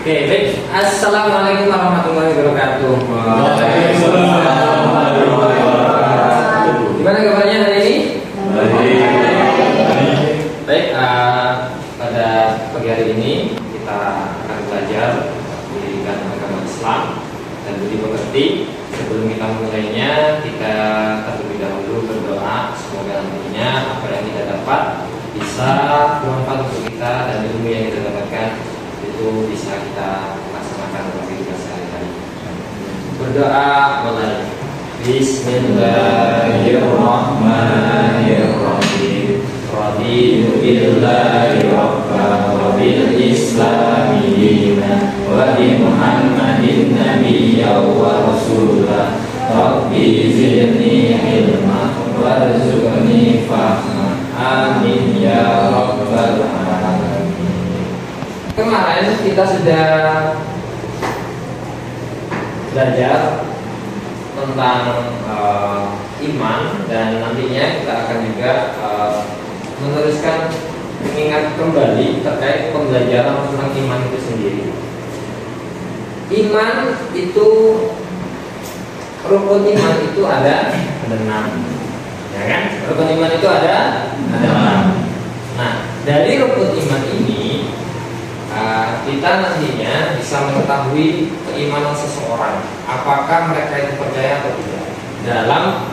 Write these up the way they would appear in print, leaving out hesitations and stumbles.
Oke, baik. Assalamualaikum warahmatullahi wabarakatuh. Waalaikumsalam warahmatullahi wabarakatuh. Gimana kabarnya hari ini? Baik. Baik, pada pagi hari ini kita akan belajar pendidikan agama Islam dan budi pekerti. Sebelum kita mulainya, kita terlebih dahulu berdoa semoga nantinya apa yang kita dapat bisa bermanfaat untuk kita dan ilmu yang kita dapatkan itu bisa kita laksanakan dalam kehidupan sehari-hari. Berdoa mulai. Bismillahirrahmanirrahim. Raditu billahi rabban wa bil islami dinan wa bi Muhammadin nabiyyan wa rasulah. Rabbi zidni ilma warzuqni fahma. Amin ya rabbal alamin. Kemarin kita sudah belajar tentang iman dan nantinya kita akan juga meneruskan mengingat kembali terkait pembelajaran tentang iman itu sendiri. Iman itu, rukun iman itu ada 6, ya kan? Rukun iman itu ada 6. Nah, dari rukun iman ini kita nantinya bisa mengetahui keimanan seseorang, apakah mereka itu percaya atau tidak. Dalam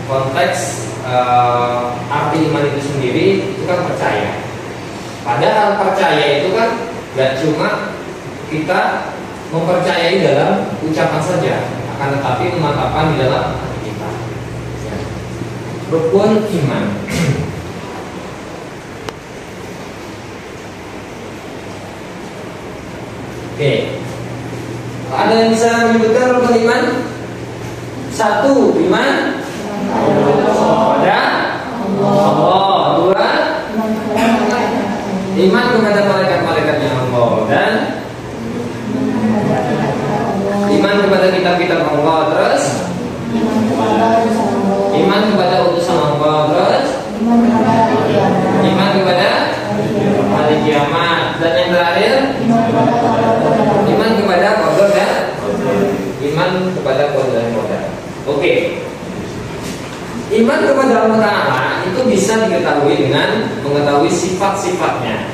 konteks arti iman itu sendiri itu kan percaya. Padahal percaya itu kan gak cuma kita mempercayai dalam ucapan saja, akan tetapi memantapkan di dalam hati kita. Rukun iman. Oke, ada yang bisa menyebutkan rukun iman? 1, iman kepada Allah. 2, iman kepada malaikat-malaikatnya Allah. Dan iman kepada kitab-kitab Allah. Terus iman kepada utusan Allah. Terus iman kepada hari kiamat. Dan yang terakhir iman kepada qadar dan iman kepada qadar dan qadar. Oke. Iman kepada Allah Ta'ala itu bisa diketahui dengan mengetahui sifat-sifatnya.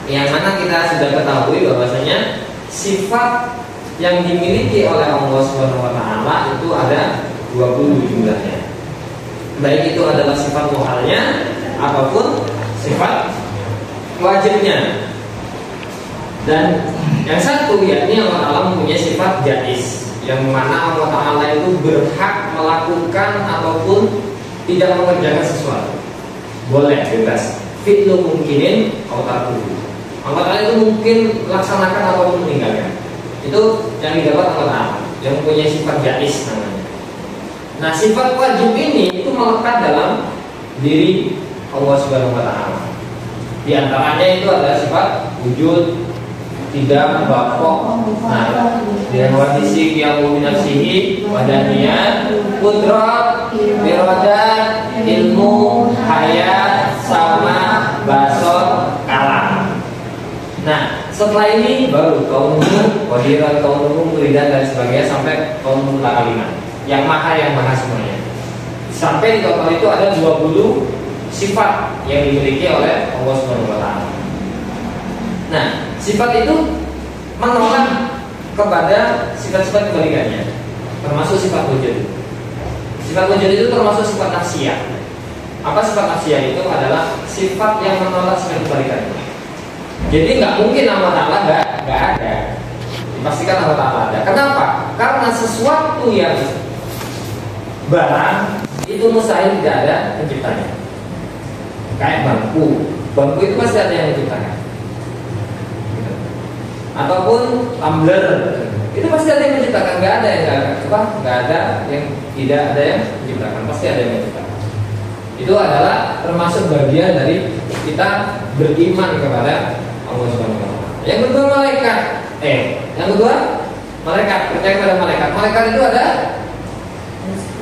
Yang mana kita sudah ketahui bahwasanya sifat yang dimiliki oleh Allah Subhanahu wa Ta'ala itu ada 20 jumlahnya. Baik itu adalah sifat muhalnya ataupun sifat wajibnya. Dan yang satu yakni Allah Ta'ala mempunyai sifat jaiz, yang mana Allah Ta'ala itu berhak melakukan ataupun tidak mengerjakan sesuatu. Boleh, bebas. Fi'lu mungkinin atau tarkuhu. Allah Ta'ala itu mungkin laksanakan ataupun meninggalkan. Itu yang didapat Allah Ta'ala, yang mempunyai sifat jaiz namanya. Nah, sifat wajib ini itu melekat dalam diri Allah Subhanahu wa Ta'ala. Di antaranya itu adalah sifat wujud, tidak, bapok, nah, dan wadisi yang minafsihi, wadaniyat, kudrat, iradat, ilmu, hayat, sama, basor, kalam. Nah, setelah ini baru kaunuhu, wadirat, kaunuhu, muridan dan sebagainya sampai kaunuhu la kalimat. Yang maha, yang maha semuanya. Sampai di total itu ada 20 sifat yang dimiliki oleh Allah Subhanahu wa Ta'ala. Nah, sifat itu menolak kepada sifat-sifat kebalikannya, termasuk sifat wujud. Sifat wujud itu termasuk sifat nafsiyah. Apa sifat nafsiyah itu? Adalah sifat yang menolak sifat kebalikannya. Jadi nggak mungkin Allah Ta'ala nggak ada. Dipastikan Allah Ta'ala ada. Kenapa? Karena sesuatu yang barang itu mustahil tidak ada penciptanya. Kayak bangku itu pasti ada yang menciptakan. Ataupun tumbler itu pasti ada yang menciptakan. Nggak ada yang nggak ada yang tidak ada yang menciptakan, pasti ada yang menciptakan. Itu adalah termasuk bagian dari kita beriman kepada Allah Subhanahu wa Ta'ala. Yang kedua malaikat. Yang kedua malaikat, percaya kepada malaikat. Malaikat itu ada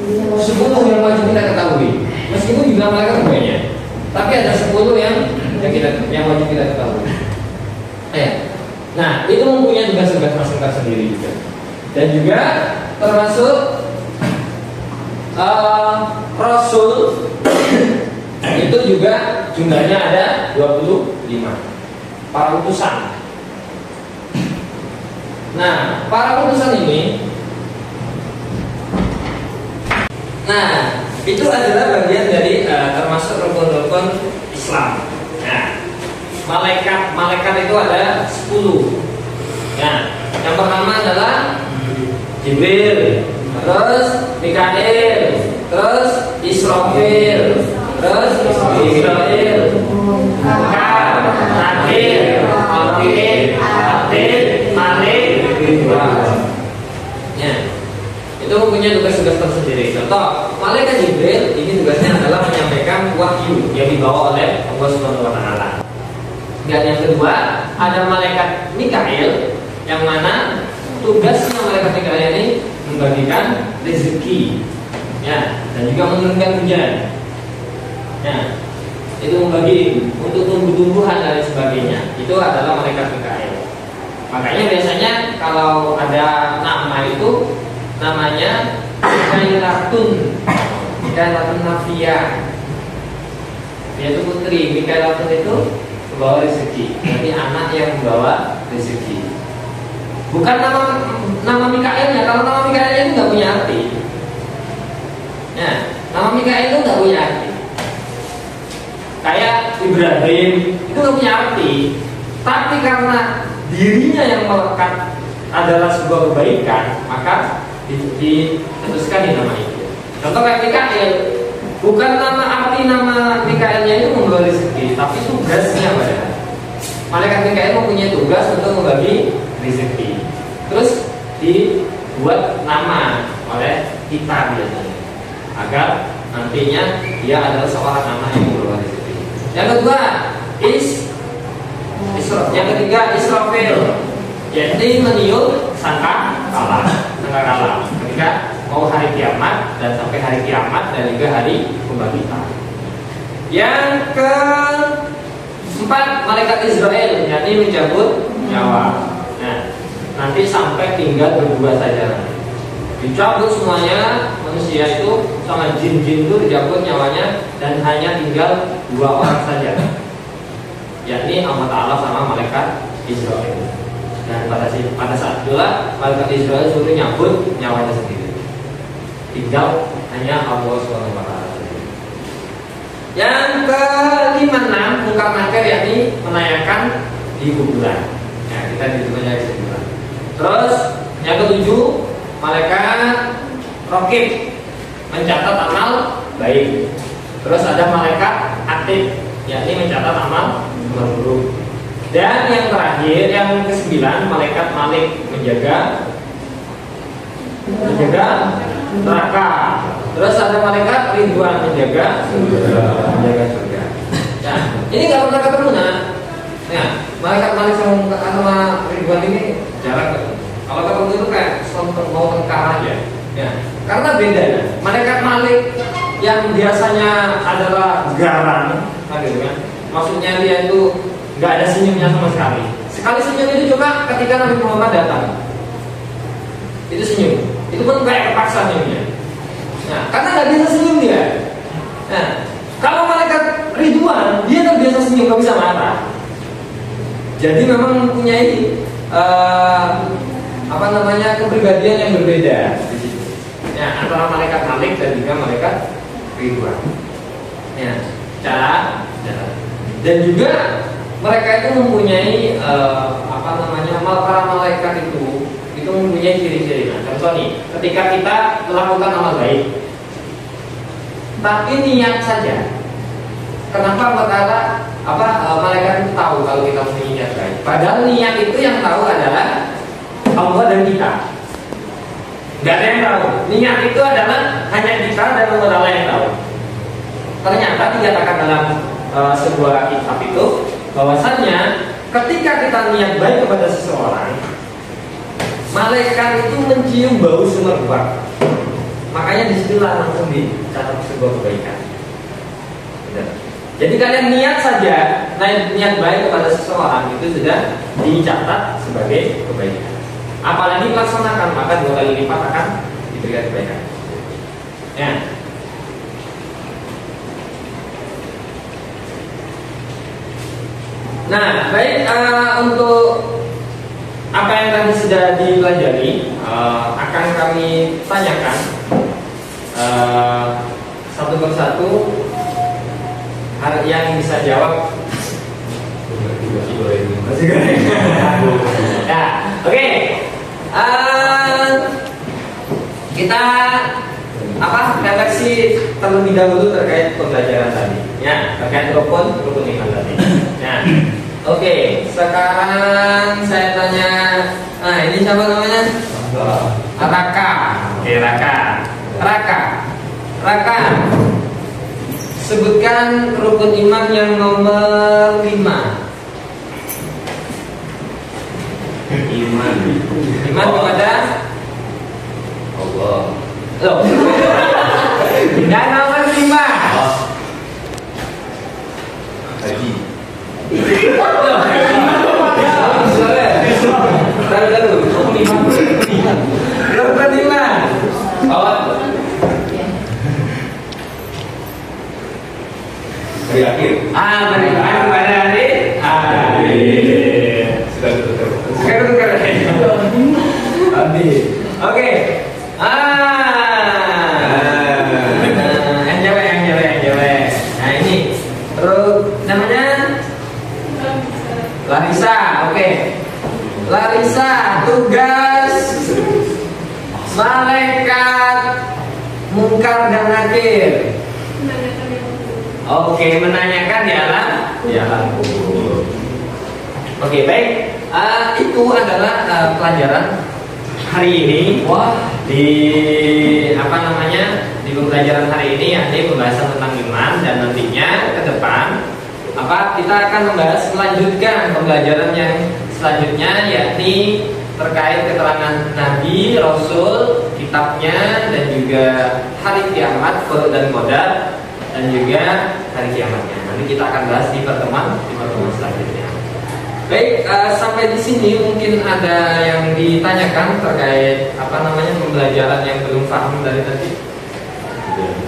10 yang wajib kita ketahui. Meskipun jumlah malaikat banyak, tapi ada 10 yang wajib kita ketahui. Nah, itu mempunyai tugas-tugas masing-masing sendiri juga. Dan juga termasuk Rasul itu juga jumlahnya ada 25 para utusan. Nah, para utusan ini, nah itu adalah bagian dari termasuk rukun-rukun Islam. Nah, malaikat itu ada 10. Nah, yang pertama adalah Jibril, terus Mikail, terus Israfil, terus Israel, Nakir, Atid, Malik, ya, itu mempunyai tugas-tugas tersendiri. Contoh, malaikat Jibril ini tugasnya adalah menyampaikan wahyu yang dibawa oleh Allah Subhanahu wa taala. Dan yang kedua, ada malaikat Mikail yang mana tugasnya malaikat Mikail ini membagikan rezeki, ya, dan juga menurunkan hujan. Ya, itu membagi untuk tumbuh-tumbuhan dan sebagainya. Itu adalah malaikat Mikail. Makanya biasanya kalau ada nama itu namanya Mikailatun Nafia. Dia itu putri. Mikailatun itu membawa rezeki. Jadi anak yang membawa rezeki. Bukan nama Mikailnya. Kalau nama Mikailnya itu nggak punya arti. Ya, nama Mikail itu nggak punya arti. Kayak Ibrahim itu nggak punya arti. Tapi karena dirinya yang melekat adalah sebuah kebaikan, maka diteruskan di nama itu. Contoh kayak Mikail, bukan arti nama Mikailnya itu membawa rezeki, tapi tugasnya pada malaikat Mikail mempunyai tugas untuk membagi rezeki. Terus dibuat nama oleh kita biasanya, agar nantinya dia adalah seorang anak yang membawa rezeki. Yang kedua, yang ketiga Israfil, yaitu meniup sangkakala ketika mau hari kiamat dan sampai hari kiamat dan juga hari pembangkitan. Yang keempat, malaikat Israel, yakni mencabut nyawa. Nah, nanti sampai tinggal berdua saja. Dicabut semuanya, manusia itu sama jin-jin itu dicabut nyawanya dan hanya tinggal 2 orang saja, yakni Allah Ta'ala sama malaikat Israel. Dan pada saat itulah malaikat Israel suruh nyabut nyawanya sendiri. Tinggal hanya Allah SWT sendiri. Yang kelima, mungkar nakir, yakni menanyakan di kuburan. Nah, kita ditanya di kuburan. Terus yang ketujuh, malaikat Raqib, mencatat amal baik. Terus ada malaikat Atid, yakni mencatat amal buruk. Dan yang terakhir, yang ke-9, malaikat Malik, menjaga neraka. Terus ada malaikat Ridwan, menjaga surga. Nah, ini nggak pernah ketemu. Nah, malaikat Malik sama Ridwan ini jarang ketemu. Kalau ketemu itu kayak mau tengkar aja. Ya, karena beda. Malaikat Malik yang biasanya adalah garang, gitu kan? Maksudnya dia itu nggak ada senyumnya sama sekali. Sekali senyum itu cuma ketika Nabi Muhammad datang. Itu senyum. Itu pun kayak terpaksa senyumnya. Nah, karena nggak biasa senyum dia. Nah, kalau malaikat Ridwan, dia kan biasa senyum, nggak bisa marah. Jadi memang mempunyai kepribadian yang berbeda di situ. Ya, antara malaikat Malik dan juga malaikat Ridwan. Ya, cara. Dan juga mereka itu mempunyai para malaikat itu mempunyai ciri-ciri. Nah, contoh nih, ketika kita melakukan amal baik, tapi niat saja. Kenapa malaikat itu tahu kalau kita mempunyai niat baik? Padahal niat itu yang tahu adalah Allah dan kita. Gak ada yang tahu. Niat itu adalah hanya kita dan Allah yang tahu. Ternyata dikatakan dalam sebuah kitab itu bahwasannya ketika kita niat baik kepada seseorang, malaikat itu mencium bau semerbak. Makanya disitulah langsung dicatat sebuah kebaikan. Jadi kalian niat saja, niat baik kepada seseorang itu sudah dicatat sebagai kebaikan. Apalagi dilaksanakan, maka 2 kali lipat akan diberikan kebaikan. Ya. Nah, baik, untuk apa yang tadi sudah dipelajari akan kami tanyakan satu persatu. Yang bisa jawab ya, oke. Kita refleksi terlebih dahulu terkait pembelajaran tadi, ya, terkait rukun iman tadi. Ya, oke. Sekarang saya tanya, ini siapa namanya? Raka. Oke, Raka. Sebutkan rukun iman yang nomor 5. Iman kepada Allah. Loh. Yang nomor 5. Haji. Rukun iman. Hari akhir. Beriman kepada hari akhir. Sudah tutup. Oke. Yang jawab. Nah, ini namanya Larissa. Oke. Larissa, tugas malaikat mungkar dan nakir. Oke, menanyakan di alam kubur. Oke, baik. Itu adalah pelajaran hari ini. Di di pembelajaran hari ini, yakni pembahasan tentang iman, dan nantinya ke depan kita akan melanjutkan pembelajaran yang selanjutnya, yakni terkait keterangan Nabi, Rasul, kitabnya, dan juga hari kiamat, qada dan qadar, dan juga hari kiamatnya. Nanti kita akan bahas di pertemuan selanjutnya. Baik, sampai di sini mungkin ada yang ditanyakan terkait pembelajaran yang belum paham dari tadi.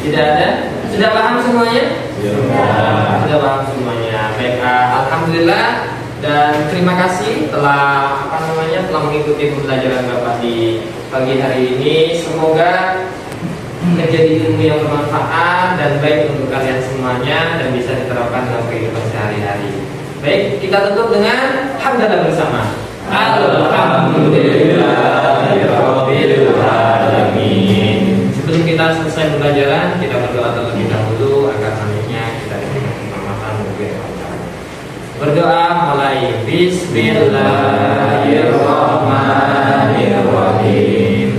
Tidak ada? Sudah paham semuanya? Sudah paham semuanya. Baik, alhamdulillah dan terima kasih telah telah mengikuti pembelajaran Bapak di pagi hari ini. Semoga menjadi ilmu yang bermanfaat dan baik untuk kalian semuanya dan bisa diterapkan dalam kehidupan sehari-hari. Baik, kita tutup dengan hamdalah bersama. Alhamdulillahirabbil alamin. Sebelum kita selesai pembelajaran, kita berdoa terlebih dahulu agar nantinya kita diberikan keselamatan dan berdoa mulai bismillahirrahmanirrahim.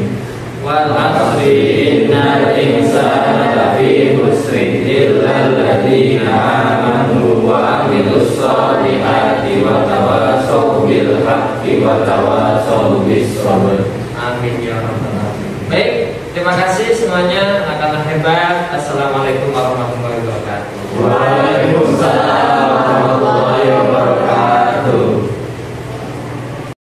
Wal 'asri innal insana lafi khusrin illa alladziina aamanu wa 'amilus shalihati wa tawassaw bil haqqi wa tawassaw bis sabr. Amin ya rabbal alamin. Baik, terima kasih semuanya, akanlah hebat. Assalamualaikum warahmatullahi wabarakatuh.